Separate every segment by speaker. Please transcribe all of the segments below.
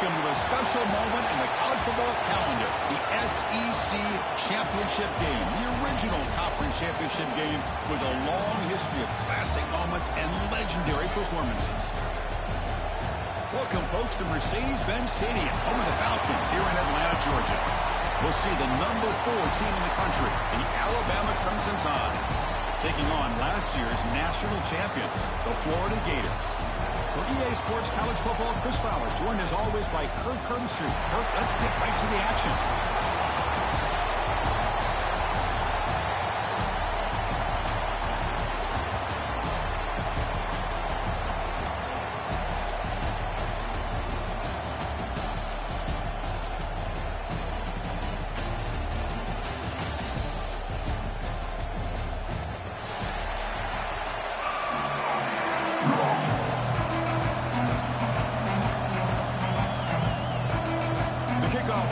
Speaker 1: Welcome to a special moment in the college football calendar, the SEC Championship Game, the original conference championship game with a long history of classic moments and legendary performances. Welcome, folks, to Mercedes-Benz Stadium, home of the Falcons here in Atlanta, Georgia. We'll see the number 4 team in the country, the Alabama Crimson Tide, taking on last year's national champions, the Florida Gators. For EA Sports College Football, Chris Fowler, joined as always by Kirk Herbstreit. Kirk, let's get right to the action.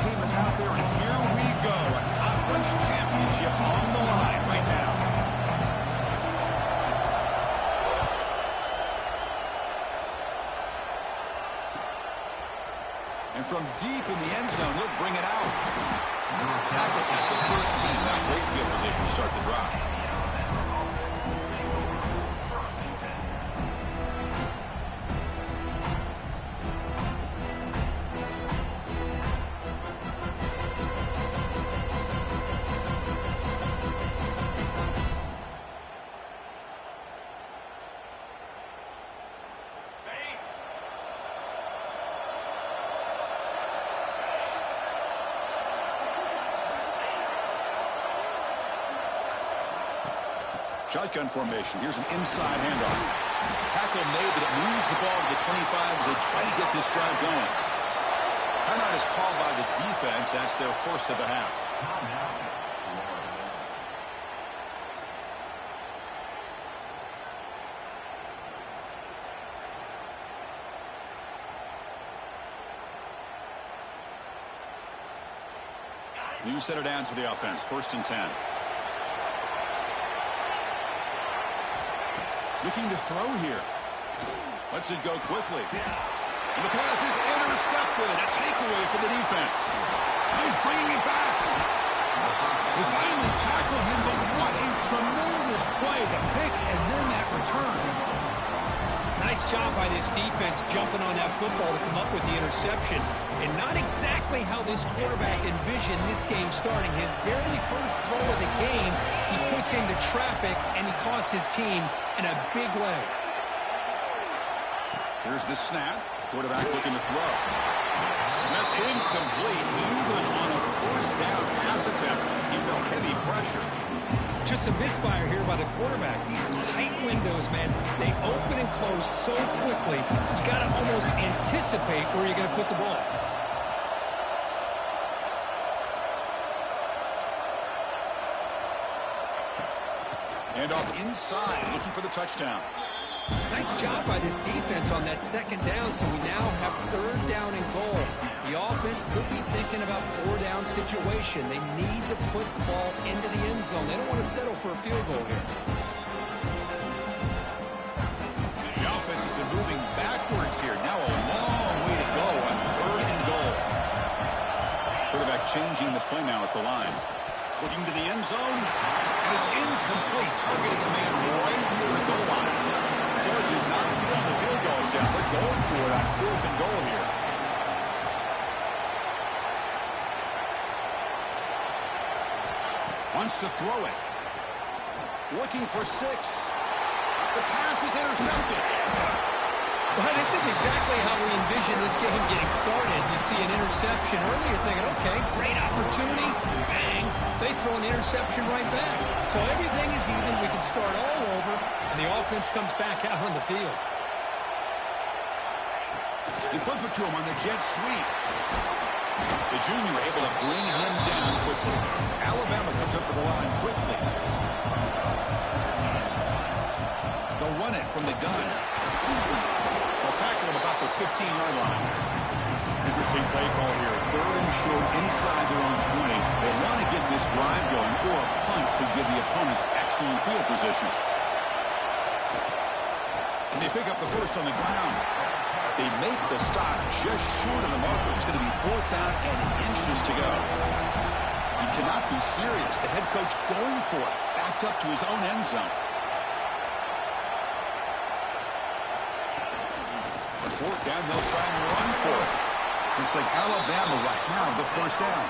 Speaker 1: Team is out there, and here we go. A conference championship on the line right now. And from deep in the end zone, he'll bring it out. Tackle at the 13. Now great field position to start the drive. Shotgun formation. Here's an inside handoff. Tackle made, but it moves the ball to the 25 as they try to get this drive going. Timeout is called by the defense. That's their first of the half. New set of downs for the offense. 1st and 10. Looking to throw here. Lets it go quickly. And the pass is intercepted. A takeaway for the defense. Now he's bringing it back. We finally tackle him, but what a tremendous play. The pick and then that return.
Speaker 2: Nice job by this defense jumping on that football to come up with the interception. And not exactly how this quarterback envisioned this game starting. His very first throw of the game, he puts into traffic, and he costs his team in a big way.
Speaker 1: Here's the snap. Quarterback looking to throw. And that's incomplete. Even on a 4th down pass attempt, he felt heavy pressure.
Speaker 2: Just a misfire here by the quarterback. These are tight windows, man. They open and close so quickly. You got to almost anticipate where you're going to put the ball.
Speaker 1: And off inside, looking for the touchdown.
Speaker 2: Nice job by this defense on that 2nd down, so we now have 3rd down and goal. The offense could be thinking about 4-down situation. They need to put the ball into the end zone. They don't want to settle for a field goal here.
Speaker 1: The offense has been moving backwards here. Now a long way to go on 3rd and goal. Quarterback changing the play now at the line. Looking to the end zone, and it's incomplete, targeting the man right near the goal line. Georgia's not feeling the field goal attempt. They're going for it on 4th and goal here. Wants to throw it. Looking for 6. The pass is intercepted.
Speaker 2: Well, this isn't exactly how we envision this game getting started. You see an interception early, you're thinking, okay, great opportunity. Bang. They throw an interception right back. So everything is even. We can start all over, and the offense comes back out on the field.
Speaker 1: They flip it to him on the jet sweep. The junior able to bring him down quickly. Alabama comes up to the line quickly. They'll run it from the gun. They'll tackle him about the 15-yard line. Interesting play call here. 3rd and short inside their own 20. They want to get this drive going, or a punt could give the opponents excellent field position. And they pick up the first on the ground. They make the stop just short of the marker. It's going to be 4th down and inches to go. You cannot be serious. The head coach going for it, backed up to his own end zone. 4th down, they'll try and run for it. Looks like Alabama will have the 1st down.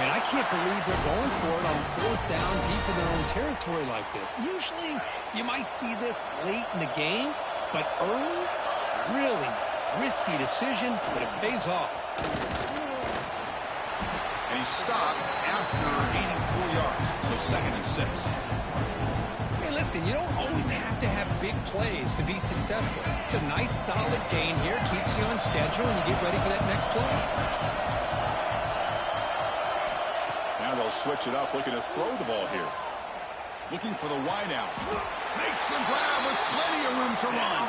Speaker 2: Man, I can't believe they're going for it on 4th down deep in their own territory like this. Usually, you might see this late in the game, but early, really risky decision, but it pays off.
Speaker 1: And he stopped after gaining 4 yards, so 2nd and 6.
Speaker 2: Hey, listen, you don't always have to have big plays to be successful. It's a nice, solid gain here, keeps you on schedule, and you get ready for that next play.
Speaker 1: Now they'll switch it up, looking to throw the ball here. Looking for the wide out. Makes the grab with plenty of room to run.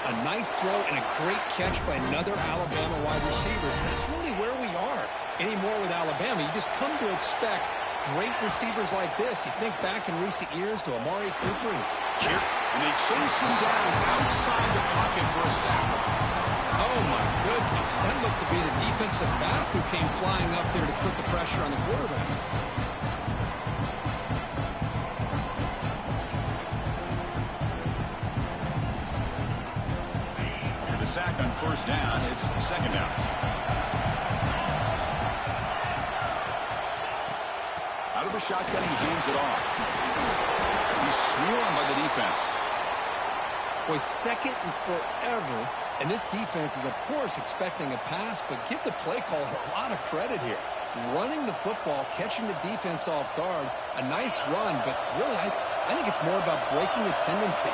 Speaker 2: A nice throw and a great catch by another Alabama wide receiver. That's really where we are anymore with Alabama. You just come to expect great receivers like this. You think back in recent years to Amari Cooper
Speaker 1: and they chase him down outside the pocket for a sack.
Speaker 2: Oh, my goodness. That looked to be the defensive back who came flying up there to put the pressure on the quarterback.
Speaker 1: The sack on 1st down. It's 2nd down. Out of the shotgun, he hands it off. He's swarmed by the defense.
Speaker 2: Boy, 2nd and forever. And this defense is, of course, expecting a pass, but give the play caller a lot of credit here. Running the football, catching the defense off guard, a nice run, but really, I think it's more about breaking the tendency.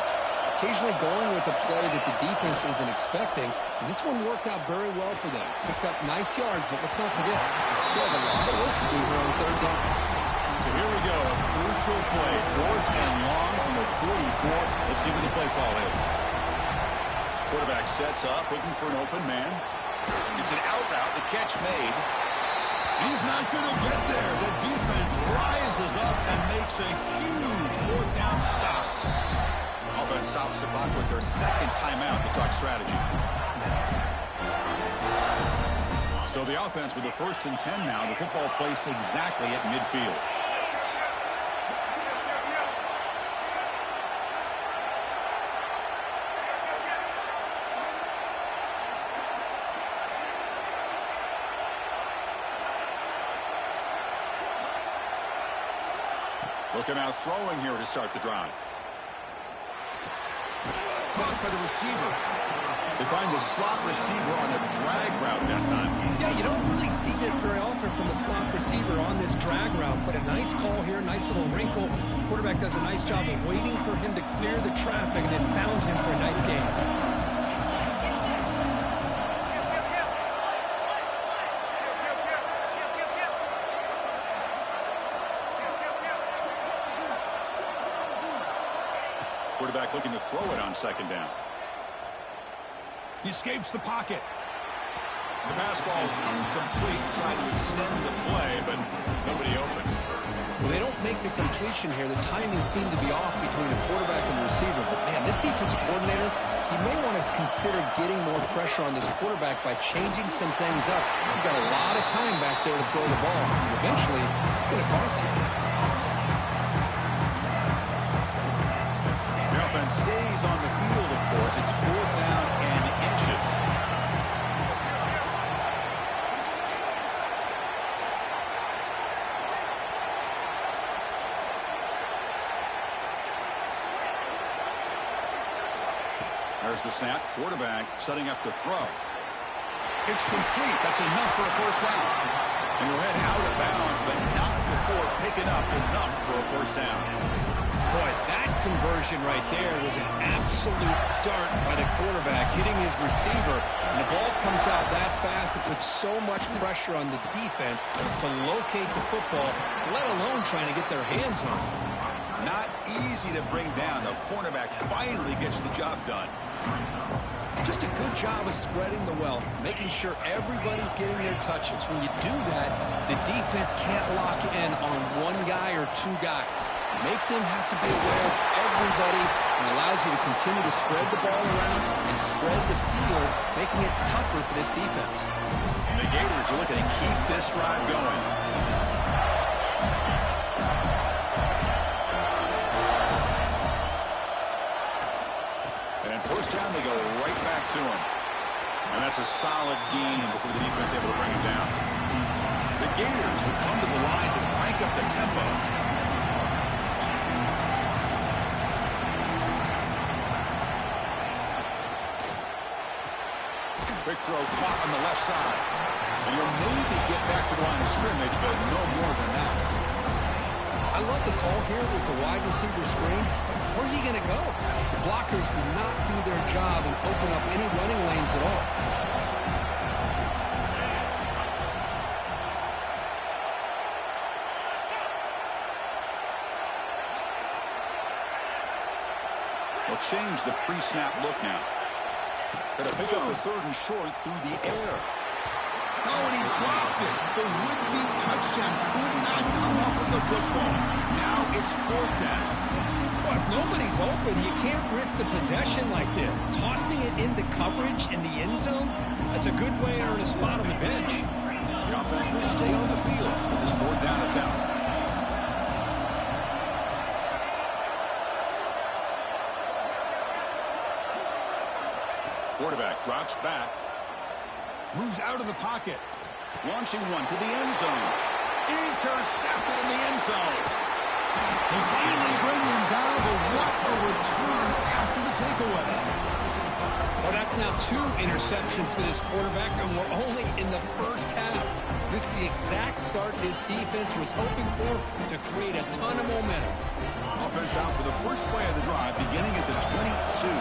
Speaker 2: Occasionally going with a play that the defense isn't expecting, and this one worked out very well for them. Picked up nice yards, but let's not forget, still have a lot of work to do here on 3rd down.
Speaker 1: So here we go, a crucial play, 4th and long from the 44. Let's see what the play call is. Quarterback sets up, looking for an open man. It's an out route, the catch made. He's not going to get there. The defense rises up and makes a huge 4th down stop. Offense stops the clock with their 2nd timeout to talk strategy. So the offense with the 1st and 10 now. The football placed exactly at midfield. Looking out throwing here to start the drive. Caught by the receiver. They find the slot receiver on a drag route that time.
Speaker 2: Yeah, you don't really see this very often from a slot receiver on this drag route, but a nice call here, nice little wrinkle. Quarterback does a nice job of waiting for him to clear the traffic and then found him for a nice gain.
Speaker 1: Quarterback looking to throw it on 2nd down. He escapes the pocket. The pass ball is incomplete, trying to extend the play, but nobody open.
Speaker 2: Well, they don't make the completion here. The timing seemed to be off between the quarterback and the receiver. But, man, this defensive coordinator, he may want to consider getting more pressure on this quarterback by changing some things up. You've got a lot of time back there to throw the ball. Eventually, it's going to cost you.
Speaker 1: Offense stays on the field, of course. It's 4th down and inches. There's the snap. Quarterback setting up the throw. It's complete. That's enough for a 1st down. And he'll head out of bounds, but not before picking up enough for a 1st down.
Speaker 2: Boy, that conversion right there was an absolute dart by the quarterback, hitting his receiver. And the ball comes out that fast. It puts so much pressure on the defense to locate the football, let alone trying to get their hands on it.
Speaker 1: Not easy to bring down. The cornerback finally gets the job done.
Speaker 2: Just a good job of spreading the wealth, making sure everybody's getting their touches. When you do that, the defense can't lock in on one guy or two guys. Make them have to be aware of everybody and allows you to continue to spread the ball around and spread the field, making it tougher for this defense.
Speaker 1: And the Gators are looking to keep this drive going. And at first down, they go right back to him. And that's a solid gain before the defense able to bring him down. The Gators will come to the line to crank up the tempo. Quick throw caught on the left side. And you'll maybe get back to the line of scrimmage, but no more than that.
Speaker 2: I love the call here with the wide receiver screen. Where's he going to go? The blockers do not do their job and open up any running lanes at all.
Speaker 1: They'll change the pre-snap look now. Going to pick up the third and short through the air. Oh, and he dropped it. The would-be touchdown could not come up with the football. Now it's fourth down.
Speaker 2: Well, if nobody's open, you can't risk the possession like this. Tossing it into coverage in the end zone, that's a good way to earn a spot on the bench.
Speaker 1: The offense will stay on the field with this fourth down attempt. Quarterback drops back. Moves out of the pocket. Launching one to the end zone. Intercepted in the end zone. They finally bring him down, but what a return after the takeaway.
Speaker 2: Well, that's now 2 interceptions for this quarterback, and we're only in the first half. This is the exact start this defense was hoping for to create a ton of momentum.
Speaker 1: Offense out for the first play of the drive, beginning at the 22.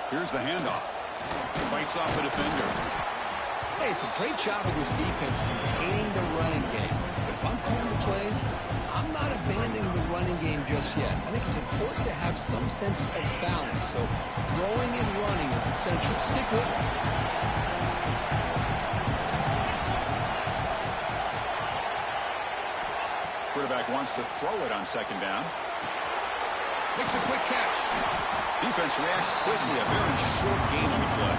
Speaker 1: Here's the handoff. Fights off a defender.
Speaker 2: Hey, it's a great job of this defense containing the running game. But if I'm calling the plays, I'm not abandoning the running game just yet. I think it's important to have some sense of balance. So throwing and running is essential. Stick with it.
Speaker 1: Quarterback wants to throw it on second down. Makes a quick catch. Defense reacts quickly. A very short gain on the play.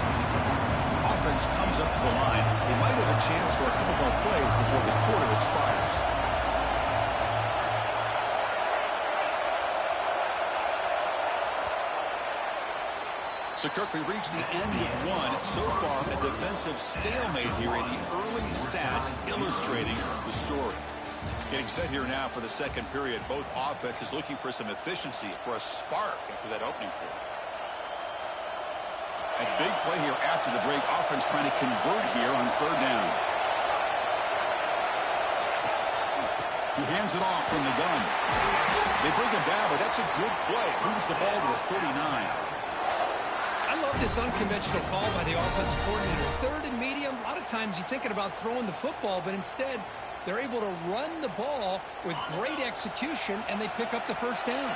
Speaker 1: Offense comes up to the line. They might have a chance for a couple more plays before the quarter expires. So, Kirk, we reached the end of one. So far, a defensive stalemate here in the early stats illustrating the story. Getting set here now for the second period. Both offenses looking for some efficiency, for a spark after that opening quarter. A big play here after the break. Offense trying to convert here on third down. He hands it off from the gun. They bring him down, but that's a good play. Moves the ball to the 39.
Speaker 2: I love this unconventional call by the offense coordinator. Third and medium, a lot of times you're thinking about throwing the football, but instead they're able to run the ball with great execution, and they pick up the first down.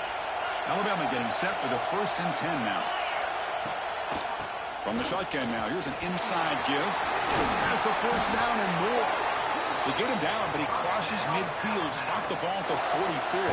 Speaker 1: Alabama getting set for the 1st and 10 now. From the shotgun now, here's an inside give. Has the first down and more. They get him down, but he crosses midfield, spot the ball at the 44.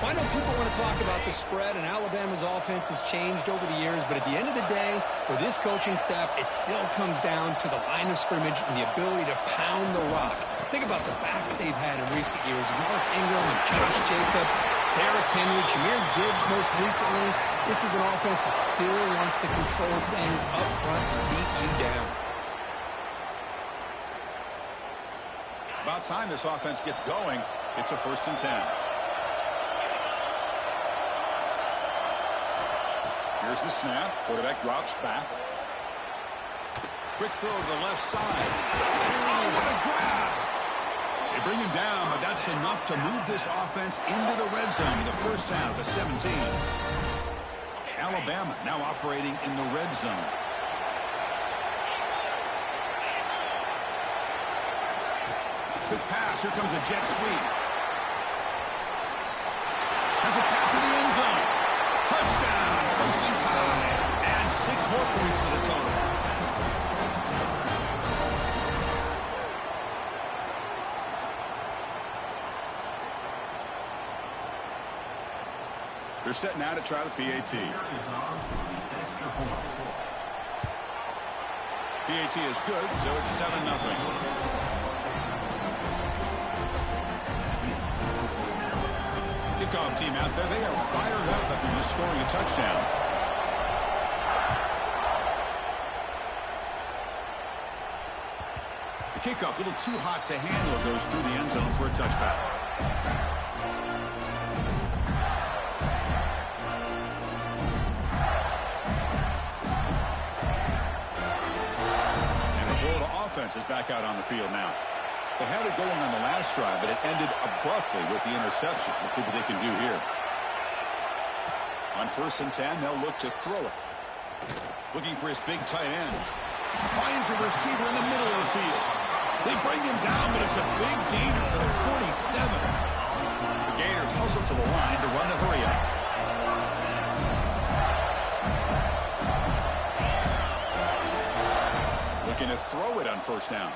Speaker 2: I know people want to talk about the spread, and Alabama's offense has changed over the years, but at the end of the day, with this coaching staff, it still comes down to the line of scrimmage and the ability to pound the rock. Think about the backs they've had in recent years. Mark Ingram and Josh Jacobs, Derrick Henry, Jahmyr Gibbs most recently. This is an offense that still wants to control things up front and beat you down.
Speaker 1: About time this offense gets going. It's a 1st and 10. Here's the snap. Quarterback drops back. Quick throw to the left side. Oh, what a grab! They bring him down, but that's enough to move this offense into the red zone. The first down of the 17. Alabama now operating in the red zone. Good pass. Here comes a jet sweep. Has a pass to the end zone. Touchdown. Closing time. And 6 more points to the total. They're set now to try the PAT. PAT is good, so it's 7-0. Kickoff team out there, they are fired up after just scoring a touchdown. The kickoff, a little too hot to handle, goes through the end zone for a touchback. And the Florida offense is back out on the field now. They had it going on the last drive, but it ended abruptly with the interception. Let's see what they can do here. On 1st and 10, they'll look to throw it. Looking for his big tight end. Finds a receiver in the middle of the field. They bring him down, but it's a big gainer for the 47. The Gators hustle to the line to run the hurry up. Looking to throw it on 1st down.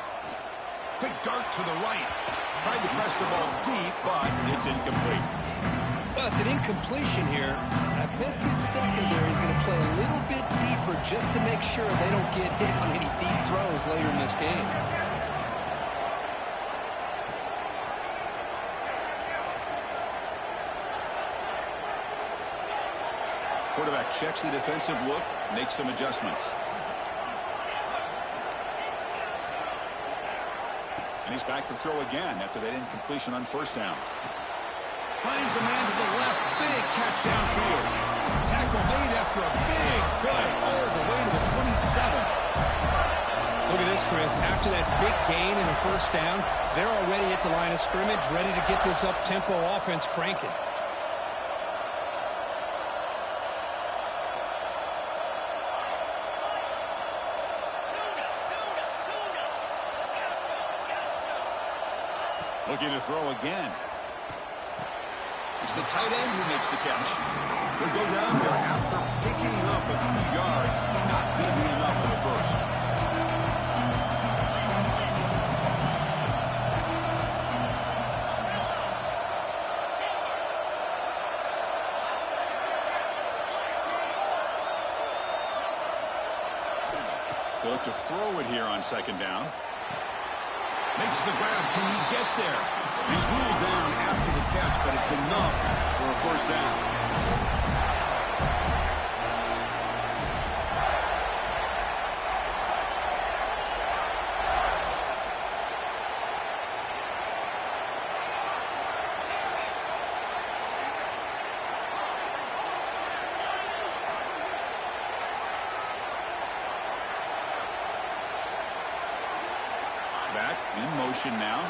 Speaker 1: Quick dart to the right. Tried to press the ball deep, but it's incomplete.
Speaker 2: Well, it's an incompletion here. I bet this secondary is going to play a little bit deeper just to make sure they don't get hit on any deep throws later in this game.
Speaker 1: Quarterback checks the defensive look, makes some adjustments. And he's back to throw again after that incompletion on 1st down. Finds a man to the left. Big catch downfield. Tackle made after a big play all the way to the 27.
Speaker 2: Look at this, Chris. After that big gain in the 1st down, they're already at the line of scrimmage, ready to get this up-tempo offense cranking.
Speaker 1: Looking to throw again. It's the tight end who makes the catch. He'll go down there after picking up a few yards. Not going to be enough for the 1st. They'll look to throw it here on 2nd down. Makes the grab. Can he get there? He's ruled down after the catch, but it's enough for a 1st down. Back in motion now.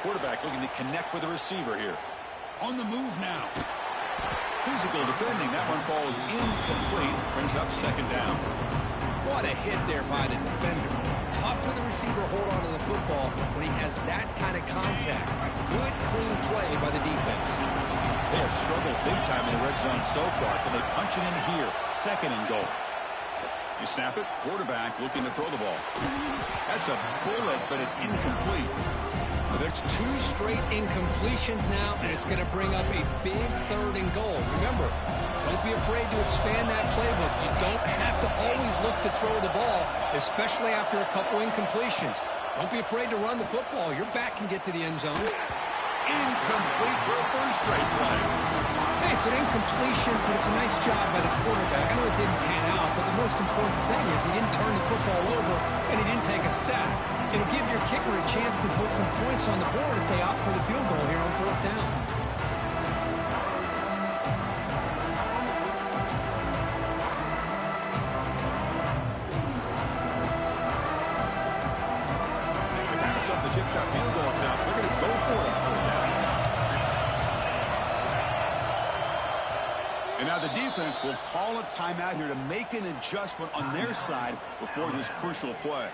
Speaker 1: Quarterback looking to connect with the receiver here. On the move now. Physical defending. That one falls incomplete. Brings up 2nd down.
Speaker 2: What a hit there by the defender. Tough for the receiver to hold on to the football when he has that kind of contact. Good, clean play by the defense.
Speaker 1: They have struggled big time in the red zone so far. Can they punch it in here? 2nd and goal. You snap it. Quarterback looking to throw the ball. That's a bullet, but it's incomplete.
Speaker 2: Well, there's 2 straight incompletions now, and it's going to bring up a big 3rd and goal. Remember, don't be afraid to expand that playbook. You don't have to always look to throw the ball, especially after a couple incompletions. Don't be afraid to run the football. Your back can get to the end zone.
Speaker 1: Incomplete for a 3rd straight play.
Speaker 2: Hey, it's an incompletion, but it's a nice job by the quarterback. I know it didn't pan out, but the most important thing is he didn't turn the football over and he didn't take a sack. It'll give your kicker a chance to put some points on the board if they opt for the field goal here on 4th down.
Speaker 1: Pass up the chip shot field goal attempt. They're going to go for it on 4th down. And now the defense will call a timeout here to make an adjustment on their side before this crucial play.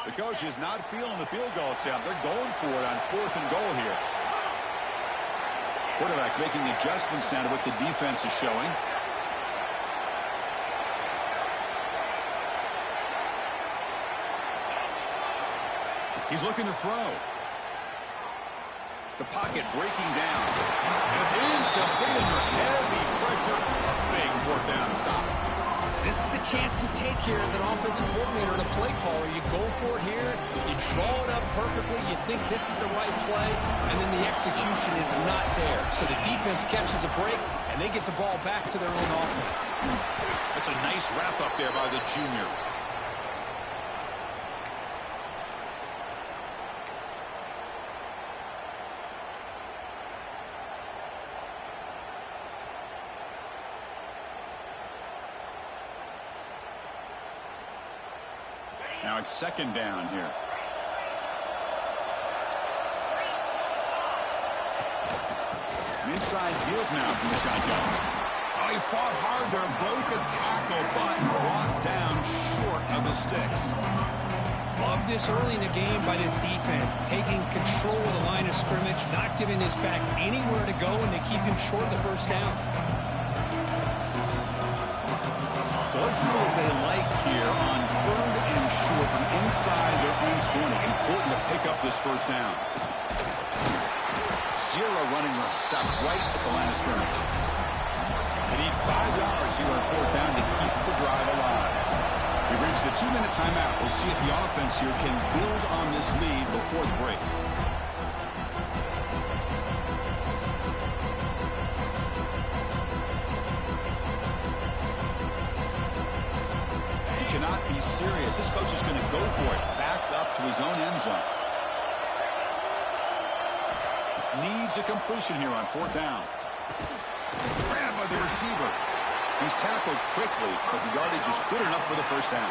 Speaker 1: The coach is not feeling the field goal attempt. They're going for it on 4th and goal here. Quarterback making adjustments now to what the defense is showing. He's looking to throw. The pocket breaking down. And it's incomplete under heavy pressure. A big fourth down stop.
Speaker 2: This is the chance you take here as an offensive coordinator and a play caller. You go for it here. You draw it up perfectly. You think this is the right play, and then the execution is not there. So the defense catches a break, and they get the ball back to their own offense.
Speaker 1: That's a nice wrap up there by the junior. Now it's second down here. An inside give now from the shotgun. Oh, he fought hard there, broke a tackle, but brought down short of the sticks.
Speaker 2: Love this early in the game by this defense, taking control of the line of scrimmage, not giving this back anywhere to go, and they keep him short of the first down.
Speaker 1: So let's see what they like here on third and short from inside their own 20. Important to pick up this first down. Zero running room. Stop right at the line of scrimmage. They need 5 yards here on fourth down to keep the drive alive. We've reached the 2-minute timeout. We'll see if the offense here can build on this lead before the break. Cannot be serious. This coach is going to go for it. Backed up to his own end zone. Needs a completion here on fourth down. Grabbed by the receiver. He's tackled quickly, but the yardage is good enough for the first down.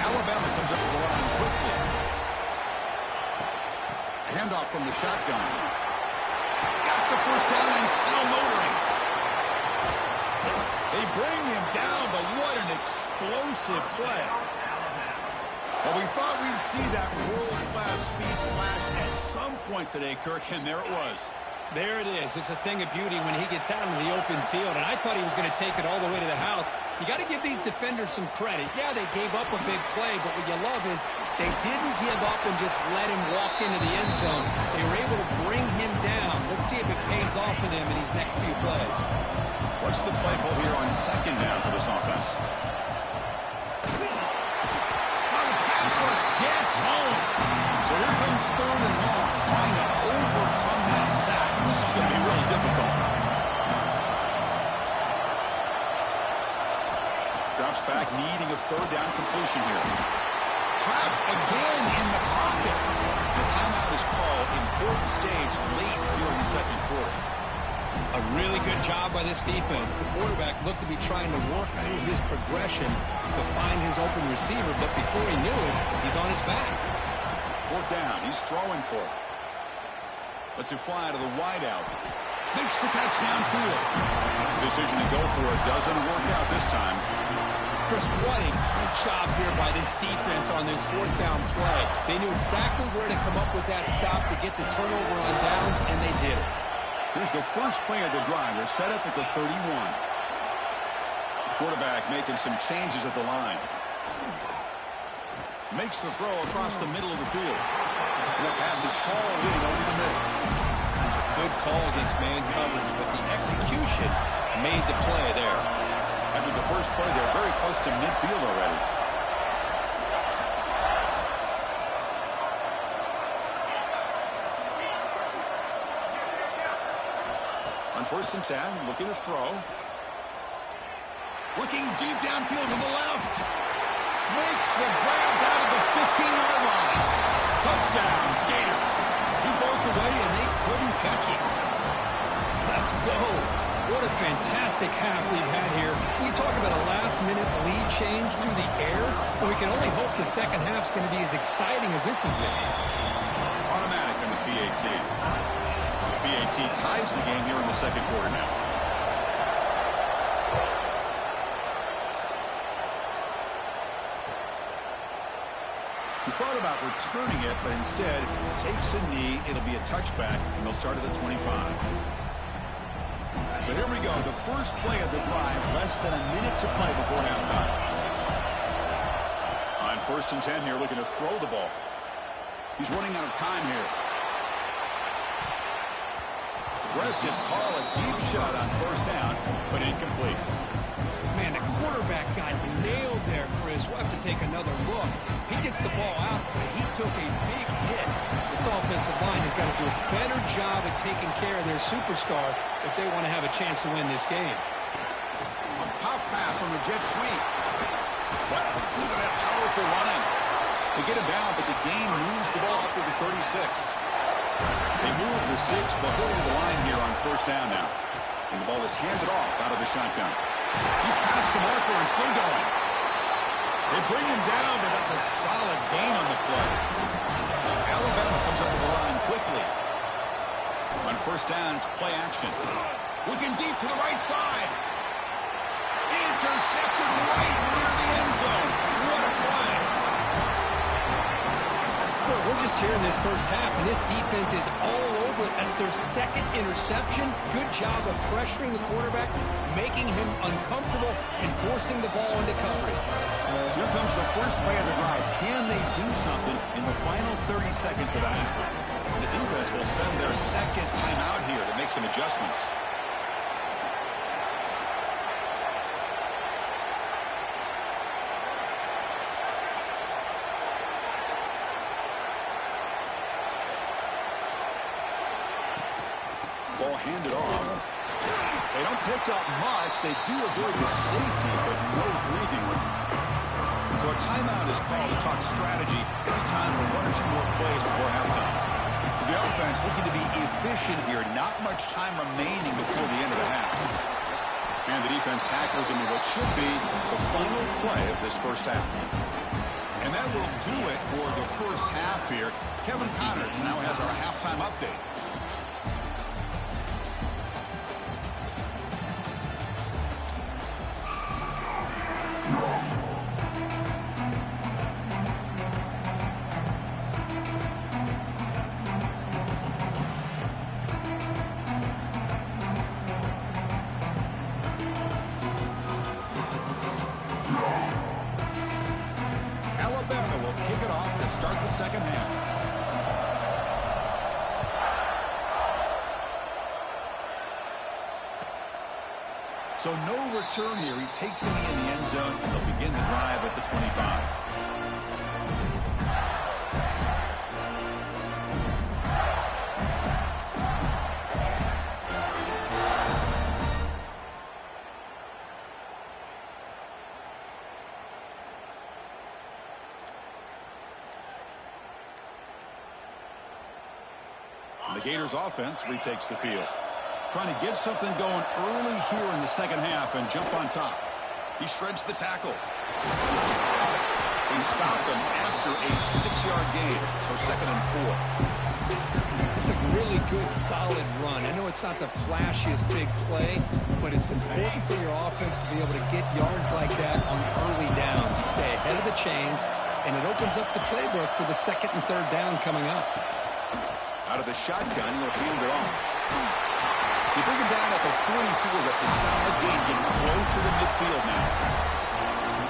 Speaker 1: Alabama comes up with the line quickly. Handoff from the shotgun. Got the first down and still motoring. They bring him down, but what an explosive play. Well, we thought we'd see that world-class speed flash at some point today, Kirk, and there it was.
Speaker 2: There it is. It's a thing of beauty when he gets out into the open field, and I thought he was going to take it all the way to the house. You got to give these defenders some credit. Yeah, they gave up a big play, but what you love is they didn't give up and just let him walk into the end zone. They were able to bring him down. Let's see if it pays off for them in these next few plays.
Speaker 1: What's the play call here on second down for this offense? Now the pass rush gets home. So here comes third and long, trying to overcome that sack. This is going to be really difficult. Drops back, needing a third down completion here. Trapped again in the pocket. The timeout is called. Important stage late here in the second quarter.
Speaker 2: A really good job by this defense. The quarterback looked to be trying to work through his progressions to find his open receiver, but before he knew it, he's on his back.
Speaker 1: Fourth down. He's throwing for it. Lets it fly to the wideout. Makes the catch downfield. Decision to go for it doesn't work out this time.
Speaker 2: Chris, what a great job here by this defense on this fourth down play. They knew exactly where to come up with that stop to get the turnover on downs, and they did it.
Speaker 1: Here's the first play of the drive. They're set up at the 31. Quarterback making some changes at the line. Makes the throw across the middle of the field. And that pass is hauled in over the middle.
Speaker 2: That's a good call against man coverage, but the execution made the play there.
Speaker 1: After the first play, they're very close to midfield already. On first and 10, looking to throw. Looking deep downfield to the left. Makes the grab down at the 15-yard line. Touchdown, Gators. He broke away, and they couldn't catch it.
Speaker 2: Let's go. What a fantastic half we've had here. We talk about a last-minute lead change through the air, but we can only hope the second half's going to be as exciting as this has been.
Speaker 1: Automatic on the PAT. The PAT ties the game here in the second quarter now. He thought about returning it, but instead takes a knee. It'll be a touchback, and they'll start at the 25. So here we go, the first play of the drive, less than a minute to play before halftime. On first and 10 here, looking to throw the ball. He's running out of time here. Aggressive call, a deep shot on first down, but incomplete.
Speaker 2: Man, the quarterback got nailed there, Chris. We'll have to take another look. He gets the ball out, but he took a big hit. This offensive line has got to do a better job at taking care of their superstar if they want to have a chance to win this game.
Speaker 1: A pop pass on the jet sweep. Wow, look at that powerful running. They get him down, but the gain moves the ball up to the 36. They move the 6, but going to the line here on first down now. And the ball is handed off out of the shotgun. He's past the marker and still going. They bring him down, but that's a solid gain on the play. Alabama comes up to the line quickly. On first down, it's play action. Looking deep to the right side. Intercepted right near the end zone. What a play.
Speaker 2: Well, we're just here in this first half, and this defense is all over it. That's their second interception. Good job of pressuring the quarterback, making him uncomfortable, and forcing the ball into coverage.
Speaker 1: Here comes the first play of the drive. Can they do something in the final 30 seconds of the half? The defense will spend their second time out here to make some adjustments. Ball handed off. They don't pick up much. They do avoid the safety, but no breathing room. So a timeout is called to talk strategy. Maybe time for one or two more plays before halftime. So the offense looking to be efficient here. Not much time remaining before the end of the half. And the defense tackles him in what should be the final play of this first half. And that will do it for the first half here. Kevin Connors now has our halftime update. Start the second half. So no return here. He takes it in the end zone, and they'll begin the drive at the 25. The Gators offense retakes the field. Trying to get something going early here in the second half and jump on top. He shreds the tackle. They stop him after a 6-yard gain, so 2nd and 4.
Speaker 2: It's a really good, solid run. I know it's not the flashiest big play, but it's important for your offense to be able to get yards like that on early downs. You stay ahead of the chains, and it opens up the playbook for the 2nd and 3rd down coming up.
Speaker 1: Out of the shotgun, he'll hand it off. They bring him down at the 44. That's a solid gain, getting closer to midfield now.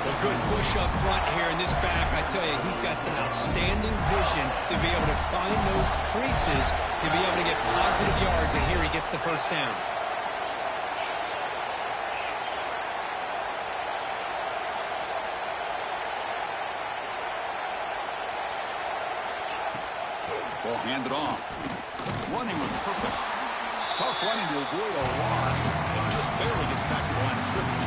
Speaker 2: A good push up front here in this back. I tell you, he's got some outstanding vision to be able to find those creases, to be able to get positive yards, and here he gets the first down.
Speaker 1: Ball handed off. Running with purpose. Tough running to avoid a loss, and just barely gets back to the line of scrimmage.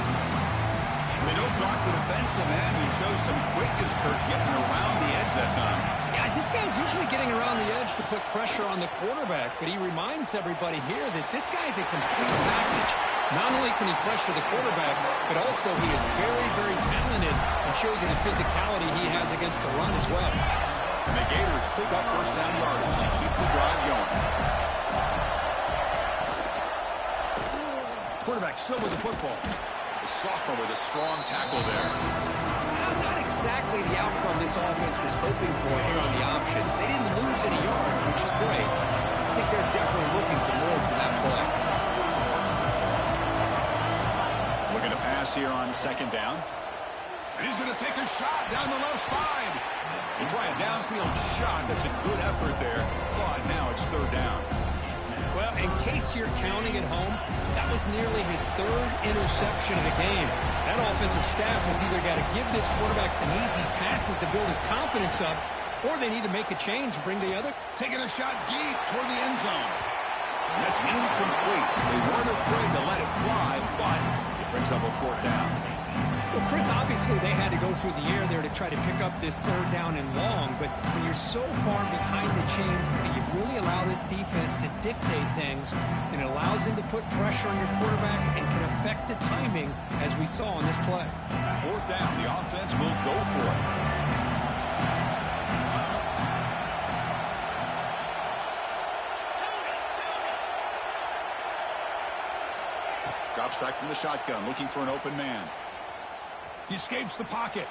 Speaker 1: They don't block the defensive end. He shows some quickness, Kurt, getting around the edge that time.
Speaker 2: Yeah, this guy's usually getting around the edge to put pressure on the quarterback, but he reminds everybody here that this guy's a complete package. Not only can he pressure the quarterback, but also he is very, very talented and shows you the physicality he has against the run as well.
Speaker 1: And the Gators pick up first down yardage to keep the drive going. Quarterback still with the football. The sophomore with a strong tackle there.
Speaker 2: Not exactly the outcome this offense was hoping for here on the option. They didn't lose any yards, which is great. I think they're definitely looking for more from that play. Looking
Speaker 1: to pass here on 2nd down. And he's going to take a shot down the left side. They try a downfield shot. That's a good effort there. But now it's third down.
Speaker 2: Well, in case you're counting at home, that was nearly his third interception of the game. That offensive staff has either got to give this quarterback some easy passes to build his confidence up, or they need to make a change and bring the other.
Speaker 1: Taking a shot deep toward the end zone. And that's incomplete. They weren't afraid to let it fly, but it brings up a fourth down.
Speaker 2: Well, Chris, obviously they had to go through the air there to try to pick up this third down and long, but when you're so far behind the chains, you really allow this defense to dictate things, and it allows them to put pressure on your quarterback and can affect the timing, as we saw on this play.
Speaker 1: Fourth down, the offense will go for it. Drops back from the shotgun, looking for an open man. He escapes the pocket.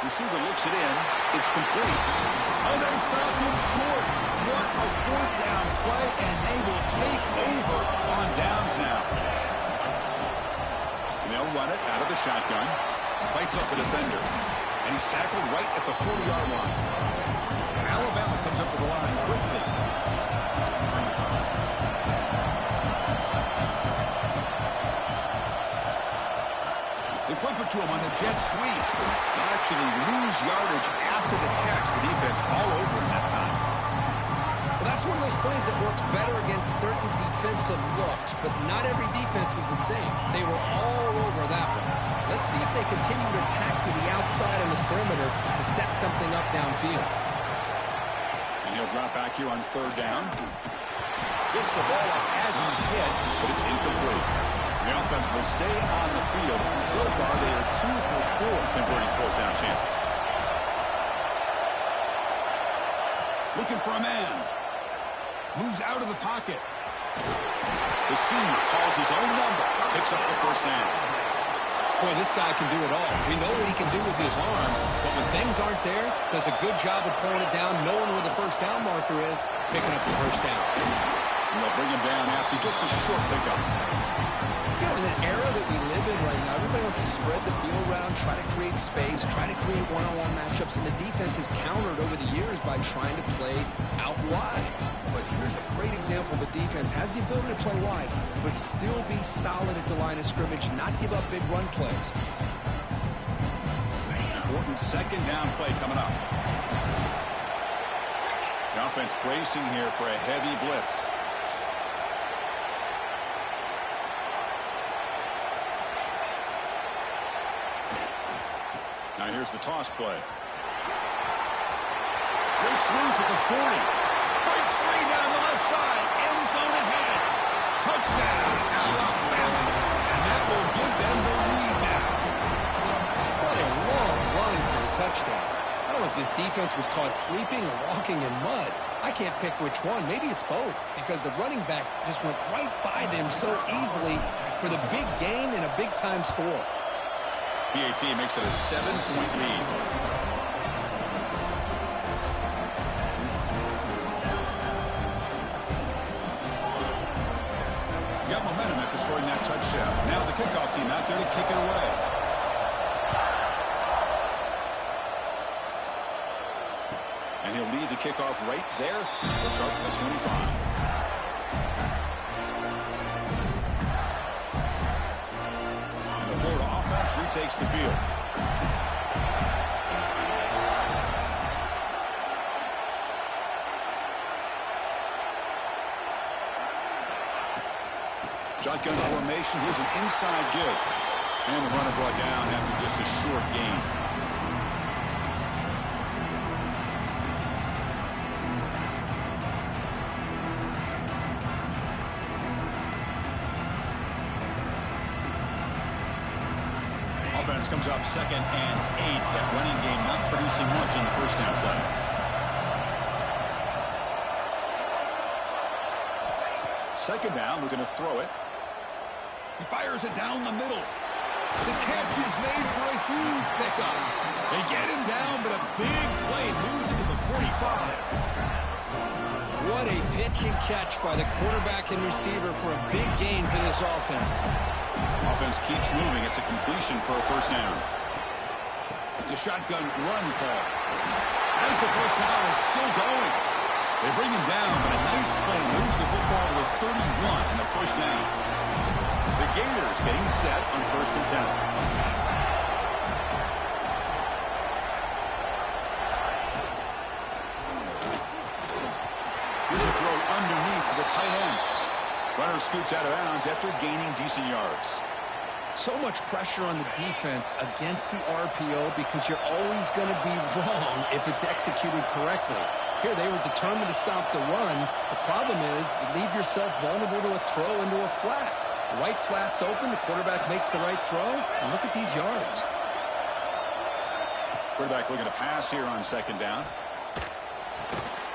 Speaker 1: Receiver looks it in. It's complete. Oh, they stopped him short. What a fourth down play, and they will take over on downs now. And they'll run it out of the shotgun. Fights up a defender. And he's tackled right at the 40-yard line. Alabama comes up with the line quickly. They flip it to him on the jet sweep. They actually lose yardage after the catch. The defense all over him that time.
Speaker 2: Well, that's one of those plays that works better against certain defensive looks, but not every defense is the same. They were all over that one. Let's see if they continue to attack to the outside on the perimeter to set something up downfield.
Speaker 1: And he'll drop back here on third down. Gets the ball up as he's hit, but it's incomplete. The offense will stay on the field. So far, they are 2 for 4 converting fourth down chances. Looking for a man. Moves out of the pocket. The senior calls his own number. Picks up the first down.
Speaker 2: Boy, this guy can do it all. We know what he can do with his arm, but when things aren't there, does a good job of pulling it down, knowing where the first down marker is, picking up the first down.
Speaker 1: And they'll bring him down after just a short pickup.
Speaker 2: You know, in the era that we live in right now, everybody wants to spread the field around, try to create space, try to create one-on-one matchups, and the defense has countered over the years by trying to play out wide. But here's a great example. The defense has the ability to play wide, but still be solid at the line of scrimmage, not give up big run plays.
Speaker 1: Important second down play coming up. The offense bracing here for a heavy blitz. Now here's the toss play. Breaks loose at the 40. Breaks free down the left side. End zone ahead. Touchdown, Alabama. And that will give them the lead now.
Speaker 2: What a long run for a touchdown. I don't know if this defense was caught sleeping or walking in mud. I can't pick which one. Maybe it's both, because the running back just went right by them so easily for the big gain and a big-time score.
Speaker 1: PAT makes it a 7-point lead. Got momentum after scoring that touchdown. Now the kickoff team out there to kick it away. And he'll lead the kickoff right there. We'll start at the 25. Retakes the field. Shotgun formation. Here's an inside give. And the runner brought down after just a short gain. Offense comes up 2nd and 8. That running game not producing much on the first down play. Second down, we're going to throw it. He fires it down the middle. The catch is made for a huge pickup. They get him down, but a big play moves into the 45.
Speaker 2: What a pitch and catch by the quarterback and receiver for a big gain for this offense.
Speaker 1: Offense keeps moving. It's a completion for a first down. It's a shotgun run call. As the first down is still going. They bring him down, but a nice play moves the football to the 31 and the first down. The Gators getting set on 1st and 10. Here's a throw underneath the tight end. Runner scoots out of bounds after gaining decent yards.
Speaker 2: So much pressure on the defense against the RPO because you're always going to be wrong if it's executed correctly. Here they were determined to stop the run. The problem is you leave yourself vulnerable to a throw into a flat. The right flat's open. The quarterback makes the right throw. And look at these yards.
Speaker 1: Quarterback looking to pass here on 2nd down.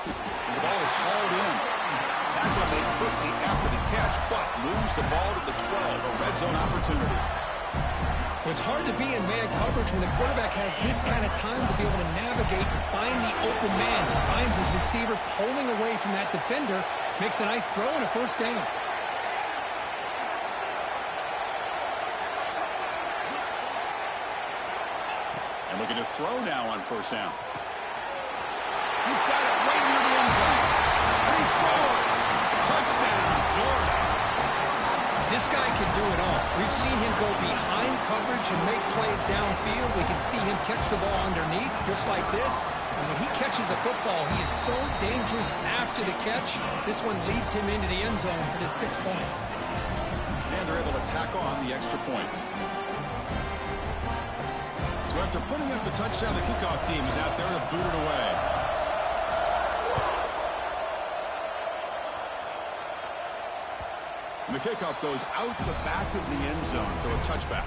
Speaker 1: And the ball is hauled in. Tackle made quickly after the catch, but moves the ball to the 12, a red zone opportunity.
Speaker 2: It's hard to be in man coverage when the quarterback has this kind of time to be able to navigate and find the open man. He finds his receiver pulling away from that defender, makes a nice throw and a first down.
Speaker 1: And looking to throw now on 1st down. He's got it right near the end zone. And he scores. Touchdown, Florida.
Speaker 2: This guy can do it all. We've seen him go behind coverage and make plays downfield. We can see him catch the ball underneath just like this. And when he catches a football, he is so dangerous after the catch. This one leads him into the end zone for the 6 points.
Speaker 1: And they're able to tack on the extra point. So after putting up a touchdown, the kickoff team is out there to boot it away. And the kickoff goes out the back of the end zone, so a touchback.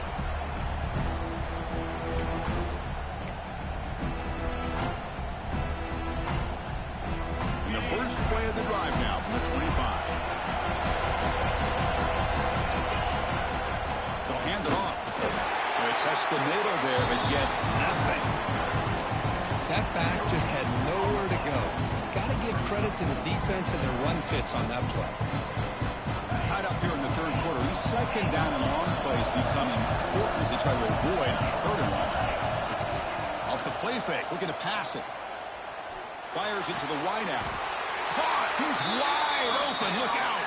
Speaker 1: And the first play of the drive now from the 25. They'll hand it off. They test the middle there, but get nothing.
Speaker 2: That back just had nowhere to go. Got to give credit to the defense and their run fits on that play.
Speaker 1: Tied up here in the 3rd quarter. These 2nd down and long plays become important as they try to avoid 3rd and 1. Off the play fake, looking to pass it. Fires it to the wideout. Caught! He's wide open. Look out!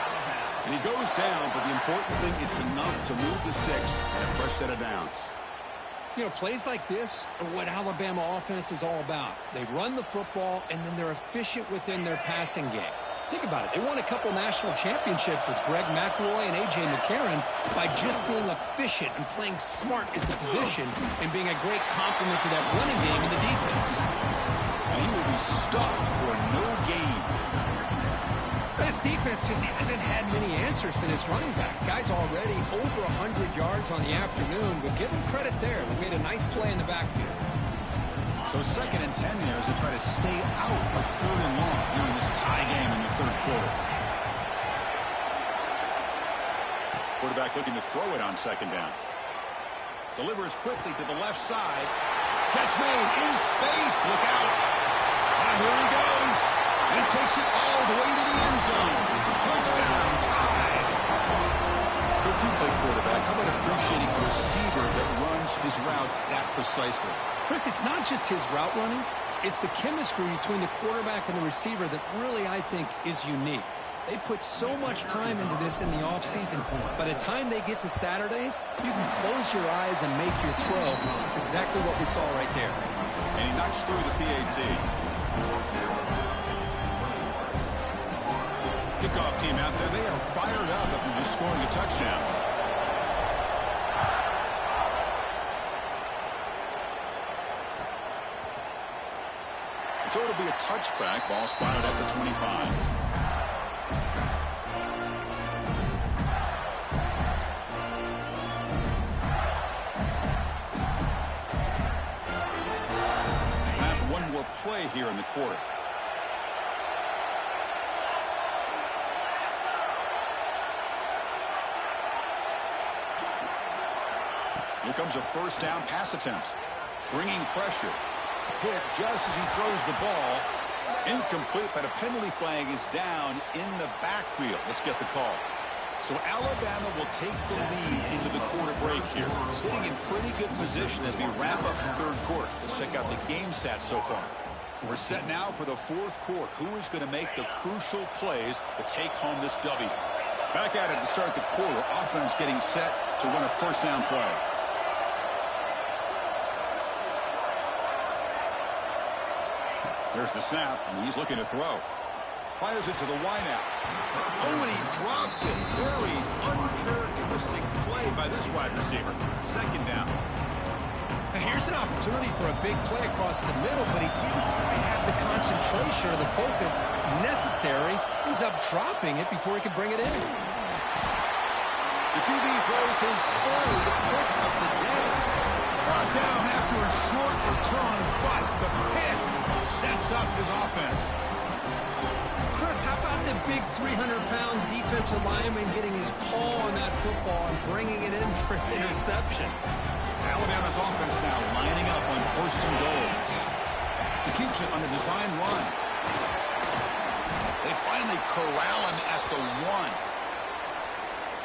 Speaker 1: And he goes down, but the important thing, it's enough to move the sticks and a fresh set of downs.
Speaker 2: You know, plays like this are what Alabama offense is all about. They run the football, and then they're efficient within their passing game. Think about it. They won a couple national championships with Greg McElroy and A.J. McCarron by just being efficient and playing smart at the position and being a great complement to that running game in the defense.
Speaker 1: And he will be stuffed for no gain.
Speaker 2: This defense just hasn't had many answers for this running back. Guy's already over 100 yards on the afternoon, but give him credit there. They made a nice play in the backfield.
Speaker 1: So 2nd and 10 here as they try to stay out of 3rd and long here in this tie game in the 3rd quarter. Quarterback looking to throw it on 2nd down. Delivers quickly to the left side. Catch made in space. Look out. Here he goes. And he takes it all the way to the end zone. Touchdown, tied. Coach, you play quarterback. How about appreciating a receiver that runs his routes that precisely?
Speaker 2: Chris, it's not just his route running. It's the chemistry between the quarterback and the receiver that really, I think, is unique. They put so much time into this in the offseason. By the time they get to Saturdays, you can close your eyes and make your throw. That's exactly what we saw right there.
Speaker 1: And he knocks through the PAT. Kickoff team out there, they are fired up after just scoring a touchdown. So it'll be a touchback. Ball spotted at the 25. We'll have one more play here in the quarter. Here comes a first down pass attempt. Bringing pressure. Hit just as he throws the ball. Incomplete, but a penalty flag is down in the backfield. Let's get the call. So Alabama will take the lead into the quarter break here, sitting in pretty good position as we wrap up the third quarter. Let's check out the game stats so far. We're set now for the fourth quarter. Who is going to make the crucial plays to take home this W? Back at it to start the quarter. Offense getting set to win a first down play. There's the snap, and he's looking to throw. Fires it to the wideout. Oh, and he dropped it. Very uncharacteristic play by this wide receiver. Second down.
Speaker 2: Now here's an opportunity for a big play across the middle, but he didn't quite have the concentration or the focus necessary. Ends up dropping it before he could bring it in.
Speaker 1: The QB throws his third pick of the day. Brought down after a short return, but the pick sets up his offense.
Speaker 2: Chris, how about the big 300-pound defensive lineman getting his paw on that football and bringing it in for an interception?
Speaker 1: Alabama's offense now lining up on first and goal. He keeps it on the design run. They finally corral him at the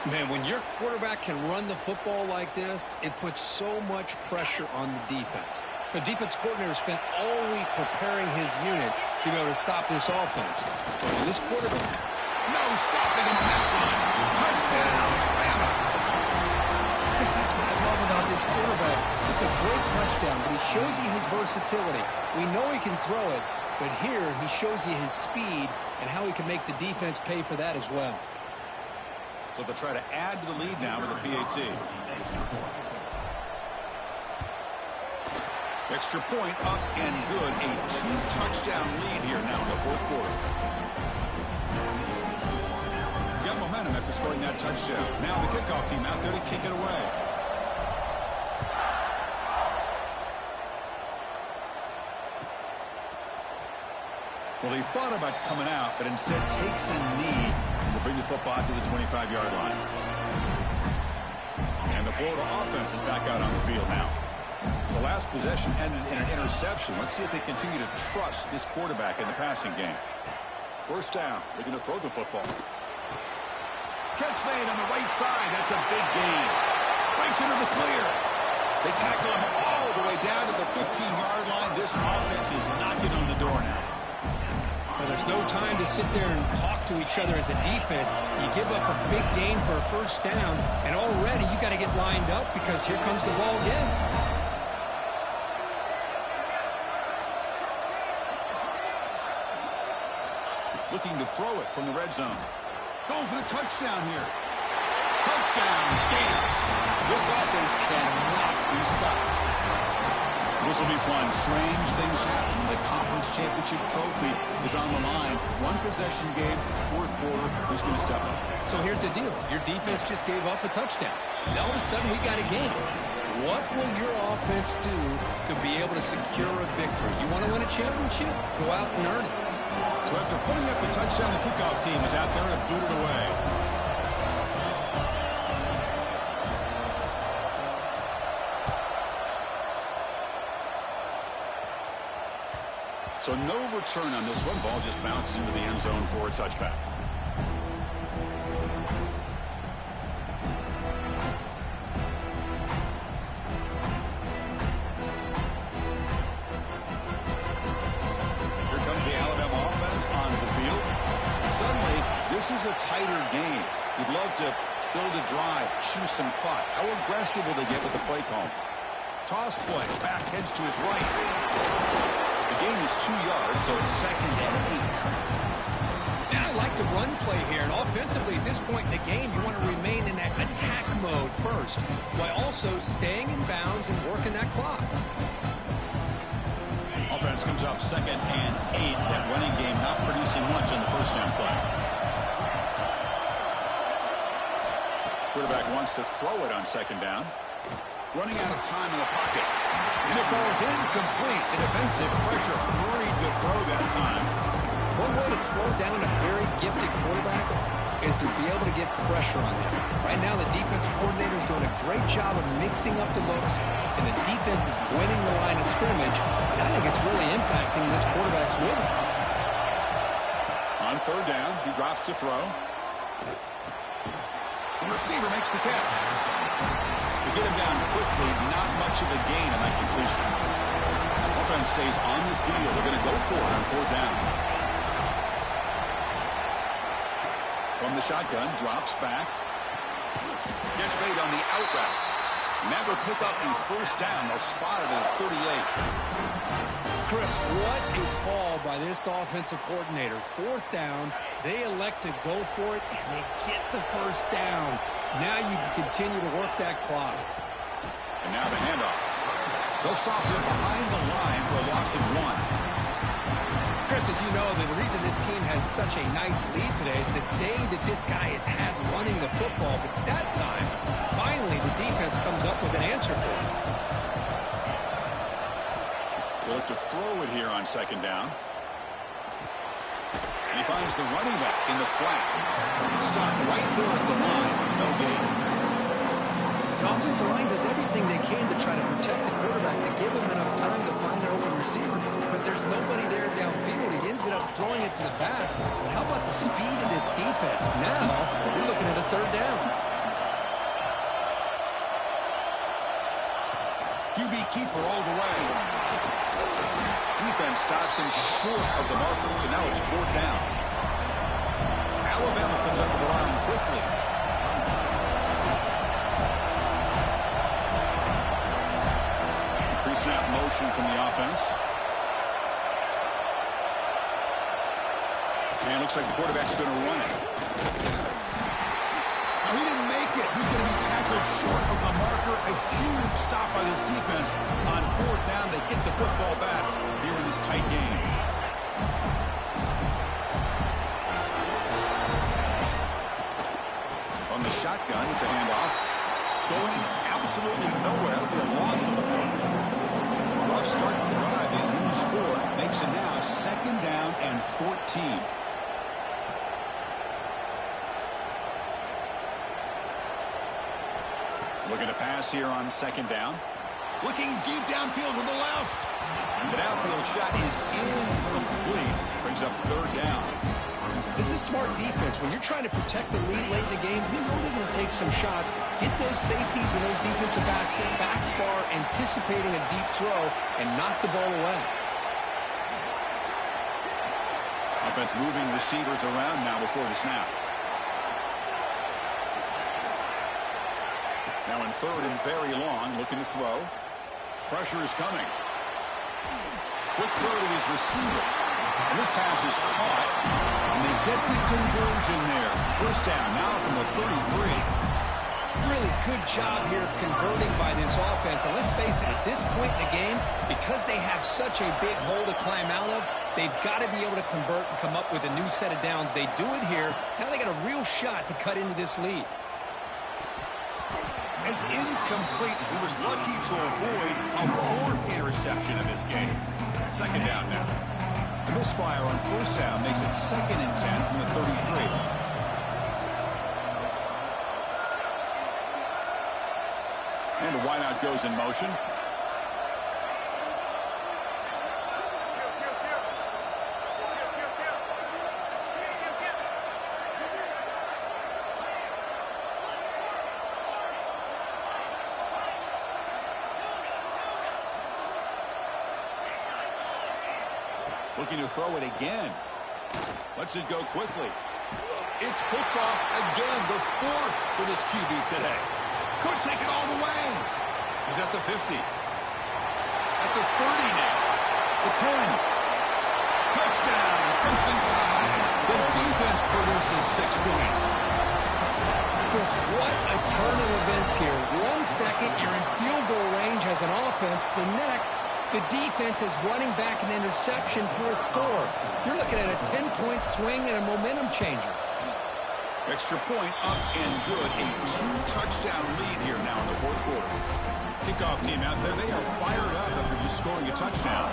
Speaker 1: 1.
Speaker 2: Man, when your quarterback can run the football like this, it puts so much pressure on the defense. The defense coordinator spent all week preparing his unit to be able to stop this offense. But this quarterback,
Speaker 1: no stopping him on that one. Touchdown, Bama.
Speaker 2: Chris, that's what I love about this quarterback. It's a great touchdown, but he shows you his versatility. We know he can throw it, but here he shows you his speed and how he can make the defense pay for that as well.
Speaker 1: So they'll try to add to the lead now with a PAT. Extra point up and good. A 2-touchdown lead here now in the fourth quarter. Got momentum after scoring that touchdown. Now the kickoff team out there to kick it away. Well, he thought about coming out, but instead takes a knee and will bring the football to the 25-yard line. And the Florida offense is back out on the field now. The last possession ended in an interception. Let's see if they continue to trust this quarterback in the passing game. First down. They're going to throw the football. Catch made on the right side. That's a big gain. Breaks into the clear. They tackle him all the way down to the 15-yard line. This offense is knocking on the door now.
Speaker 2: Well, there's no time to sit there and talk to each other as a defense. You give up a big gain for a first down, and already you got to get lined up because here comes the ball again.
Speaker 1: Looking to throw it from the red zone. Going for the touchdown here. Touchdown, Gators. This offense cannot be stopped. This will be fun. Strange things happen. The conference championship trophy is on the line. One possession game, fourth quarter. Who's going to step up?
Speaker 2: So here's the deal. Your defense just gave up a touchdown. Now all of a sudden we got a game. What will your offense do to be able to secure a victory? You want to win a championship? Go out and earn it.
Speaker 1: So after putting up the touchdown, the kickoff team is out there to boot it away. So no return on this one. Ball just bounces into the end zone for a touchback. This is a tighter game. You'd love to build a drive, choose some clock. How aggressive will they get with the play call? Toss play, back heads to his right. The gain is 2 yards, so it's 2nd and 8.
Speaker 2: Yeah, I like the run play here, and offensively at this point in the game, you want to remain in that attack mode first, while also staying in bounds and working that clock.
Speaker 1: Offense comes up 2nd and 8. That running game not producing much on the first down play. Quarterback wants to throw it on 2nd down. Running out of time in the pocket. And it falls incomplete. The defensive pressure hurried to throw that time.
Speaker 2: One way to slow down a very gifted quarterback is to be able to get pressure on him. Right now, the defense coordinator is doing a great job of mixing up the looks, and the defense is winning the line of scrimmage, and I think it's really impacting this quarterback's rhythm.
Speaker 1: third down. He drops to throw. The receiver makes the catch. To get him down quickly, not much of a gain on that completion. Offense stays on the field. They're going to go for it on fourth down. From the shotgun, drops back. Catch made on the out route. Never pick up the first down. They'll spot it at 38.
Speaker 2: Chris, what a call by this offensive coordinator. Fourth down, they elect to go for it, and they get the first down. Now you can continue to work that clock.
Speaker 1: And now the handoff. They'll stop him behind the line for a loss of 1.
Speaker 2: Chris, as you know, the reason this team has such a nice lead today is the day that this guy has had running the football. But that time, finally, the defense comes up with an answer for him.
Speaker 1: They'll look to throw it here on second down. And he finds the running back in the flat. Stopped right there at the line. No gain.
Speaker 2: The offensive line does everything they can to try to protect the quarterback, to give him enough time to find an open receiver. But there's nobody there downfield. He ends up throwing it to the back. But how about the speed of this defense? Now, we're looking at a third down.
Speaker 1: QB keeper all the way. Defense stops him short of the marker, so now it's fourth down. Alabama comes up with the line quickly. Pre-snap motion from the offense. And it looks like the quarterback's going to run it. Now, he didn't make it. He's going to be tackled short of the marker. A huge stop by this defense on fourth down. They get the football back here in this tight game. On the shotgun, it's a handoff. Going absolutely nowhere. It'll be a loss of 1. Rough start to the drive. They lose 4. Makes it now second down and 14. Looking to pass here on second down. Looking deep downfield to the left. The downfield shot is incomplete. Brings up third down.
Speaker 2: This is smart defense. When you're trying to protect the lead late in the game, you know they're going to take some shots. Get those safeties and those defensive backs back far, anticipating a deep throw, and knock the ball away.
Speaker 1: Offense moving receivers around now before the snap. Now in third and very long, looking to throw. Pressure is coming. Quick throw to his receiver. And this pass is caught. And they get the conversion there. First down now from the 33.
Speaker 2: Really good job here of converting by this offense. And let's face it, at this point in the game, because they have such a big hole to climb out of, they've got to be able to convert and come up with a new set of downs. They do it here. Now they got a real shot to cut into this lead.
Speaker 1: It's incomplete. He was lucky to avoid a 4th interception in this game. Second down now. The misfire on first down makes it second and 10 from the 33. And the wideout goes in motion. Looking to throw it again. Lets it go quickly. It's picked off again, the 4th for this QB today. Could take it all the way. He's at the 50. At the 30 now. The 10. Touchdown, Crimson Tide. The defense produces 6 points.
Speaker 2: Chris, what a turn of events here. 1 second, you're in field goal range as an offense. The next, the defense is running back an interception for a score. You're looking at a 10-point swing and a momentum changer.
Speaker 1: Extra point up and good. A 2-touchdown lead here now in the 4th quarter. Kickoff team out there. They are fired up after just scoring a touchdown.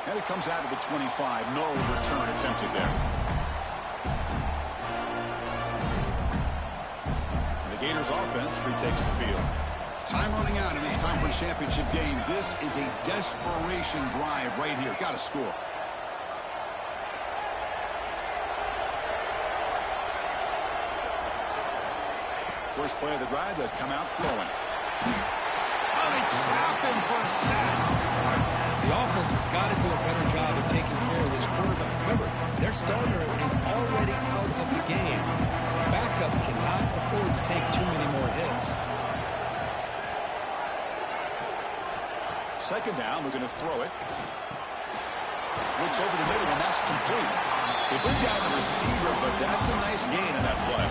Speaker 1: And it comes out of the 25. No return attempted there. The Gators offense retakes the field. Time running out in this conference championship game. This is a desperation drive right here. Got to score. First play of the drive, they'll come out throwing. Oh, they trap him for a sack.
Speaker 2: The offense has got to do a better job of taking care of this quarterback. Remember, their starter is already out of the game. The backup cannot afford to take too many more hits.
Speaker 1: Second down, we're going to throw it. Looks over the middle, and that's complete. They bring down the receiver, but that's a nice gain in that play.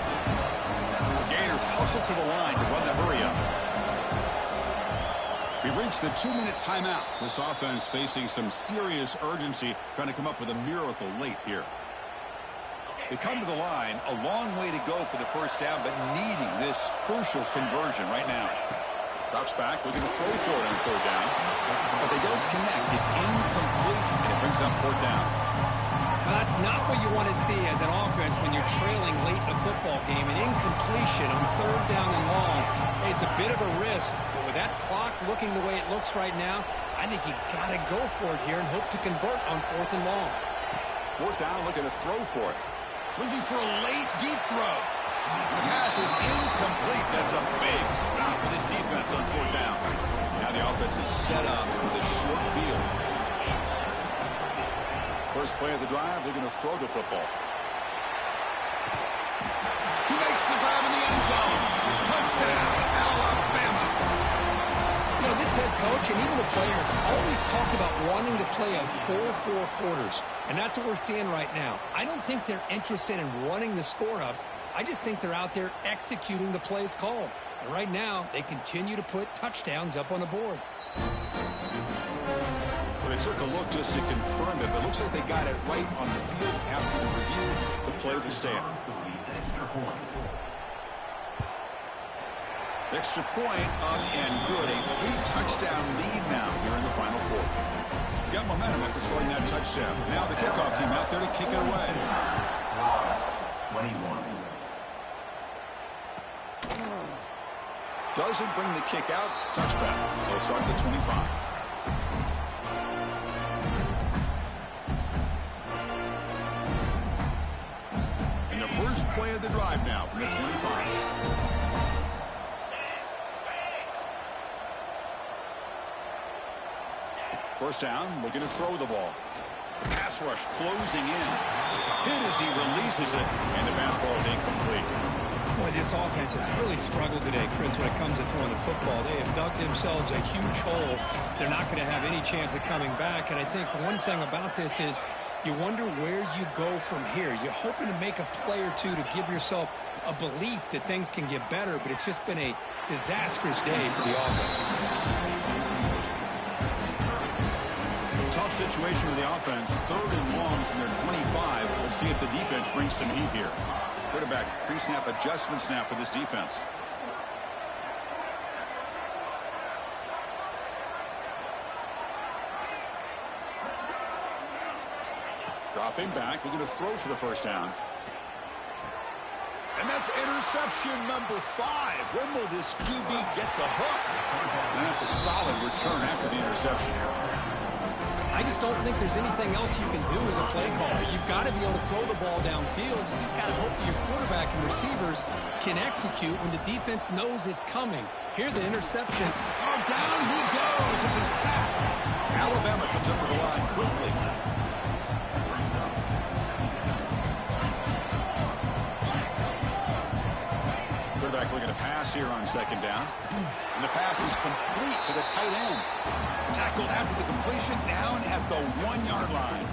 Speaker 1: The Gators hustle to the line to run the hurry-up. We've reached the 2-minute timeout. This offense facing some serious urgency, trying to come up with a miracle late here. They come to the line, a long way to go for the first down, but needing this crucial conversion right now. Drops back, looking to throw for it on third down. But they don't connect. It's incomplete, and it brings up fourth down.
Speaker 2: Well, that's not what you want to see as an offense when you're trailing late in a football game. An incompletion on third down and long. It's a bit of a risk, but with that clock looking the way it looks right now, I think you got to go for it here and hope to convert on fourth and long.
Speaker 1: Fourth down, looking to throw for it. Looking for a late, deep throw. The pass is incomplete. That's a big stop for this defense on fourth down. Now the offense is set up with a short field. First play of the drive, they're going to throw the football. He makes the grab in the end zone. Touchdown, Alabama.
Speaker 2: You know, this head coach and even the players always talk about wanting to play a 4-4 quarters, and that's what we're seeing right now. I don't think they're interested in running the score up. I just think they're out there executing the plays called. And right now, they continue to put touchdowns up on the board.
Speaker 1: Well, they took a look just to confirm it, but it looks like they got it right on the field. After the review, the play will stand. Extra point up and good. A 3-touchdown lead now here in the final quarter. Got momentum after scoring that touchdown. Now the kickoff team out there to kick it away.
Speaker 3: 21.
Speaker 1: Doesn't bring the kick out. Touchback. They'll start at the 25. And the first play of the drive now from the 25. First down, looking to throw the ball. Pass rush closing in. Hit as he releases it, and the pass ball is incomplete.
Speaker 2: Boy, this offense has really struggled today, Chris, when it comes to throwing the football. They have dug themselves a huge hole. They're not going to have any chance of coming back. And I think one thing about this is you wonder where you go from here. You're hoping to make a play or two to give yourself a belief that things can get better, but it's just been a disastrous day for the offense.
Speaker 1: Tough situation with the offense. Third and long from their 25. We'll see if the defense brings some heat here. Quarterback pre-snap adjustments now for this defense. Dropping back, looking to throw for the first down. And that's interception number 5. When will this QB get the hook? And that's a solid return after the interception.
Speaker 2: I just don't think there's anything else you can do as a play caller. You've got to be able to throw the ball downfield. You just got to hope that your quarterback and receivers can execute when the defense knows it's coming. Here, the interception.
Speaker 1: Oh, down he goes. It's a sack. Alabama comes up with the line quickly. Quarterback looking to pass here on second down. And the pass is complete to the tight end. Tackled after the completion down at the 1-yard line.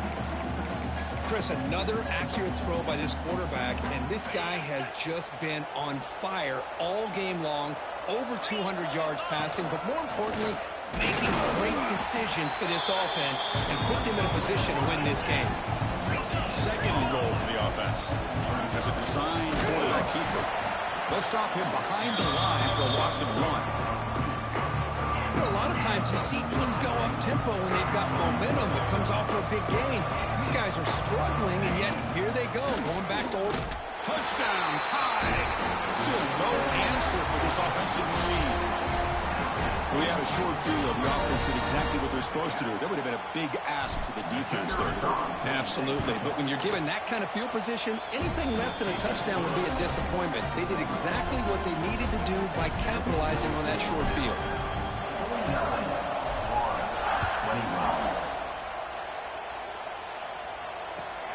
Speaker 2: Chris, another accurate throw by this quarterback, and this guy has just been on fire all game long, over 200 yards passing, but more importantly, making great decisions for this offense and put them in a position to win this game.
Speaker 1: Second and goal for the offense. As a design quarterback keeper. They'll stop him behind the line for a loss of 1.
Speaker 2: A lot of times you see teams go up-tempo when they've got momentum that comes off to a big gain. These guys are struggling, and yet here they go, going back to old.
Speaker 1: Touchdown, tied. Still no answer for this offensive machine. We had a short field. The offense did exactly what they're supposed to do. That would have been a big ask for the defense there.
Speaker 2: Absolutely. But when you're given that kind of field position, anything less than a touchdown would be a disappointment. They did exactly what they needed to do by capitalizing on that short field.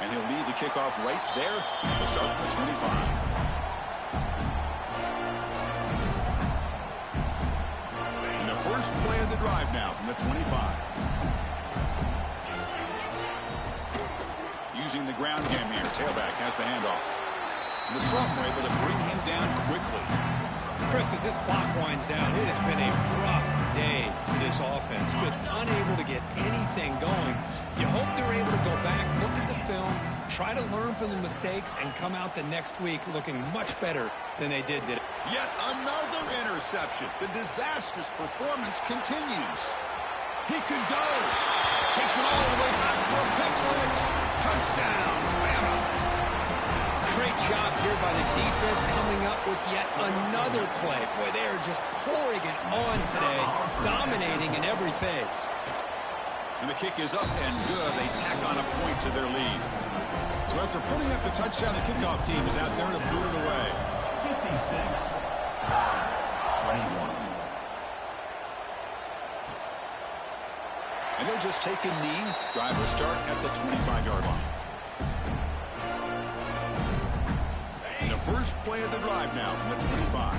Speaker 1: And he'll lead the kickoff right there. He'll start at the 25. First play of the drive now from the 25. Using the ground game here. Tailback has the handoff. And the sophomore able to bring him down quickly.
Speaker 2: Chris, as this clock winds down, it has been a rough day for this offense. Just unable to get anything going. You hope they're able to go back, look at the film, try to learn from the mistakes, and come out the next week looking much better than they did today.
Speaker 1: Yet another interception. The disastrous performance continues. He could go. Takes it all the way back for a pick six. Touchdown, Bama.
Speaker 2: Great job here by the defense coming up with yet another play. Boy, they are just pouring it on today, dominating in every phase.
Speaker 1: And the kick is up and good. They tack on a point to their lead. So after putting up the touchdown, the kickoff team is out there to boot it away.
Speaker 3: 56-21.
Speaker 1: And they'll just take a knee. Drive will start at the 25-yard line. And the first play of the drive now from the 25.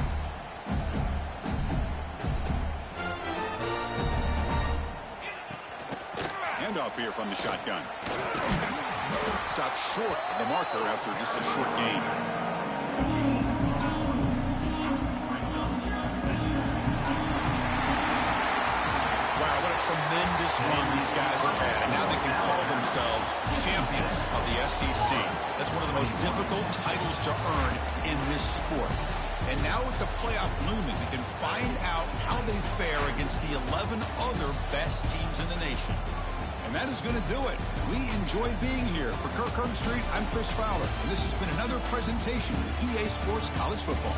Speaker 1: Handoff here from the shotgun. Stopped short of the marker after just a short gain. Wow, what a tremendous run these guys have had. And now they can call themselves champions of the SEC. That's one of the most difficult titles to earn in this sport. And now with the playoff looming, we can find out how they fare against the 11 other best teams in the nation. And that is going to do it. We enjoyed being here. For Kirk Herbstreit, I'm Chris Fowler. And this has been another presentation of EA Sports College Football.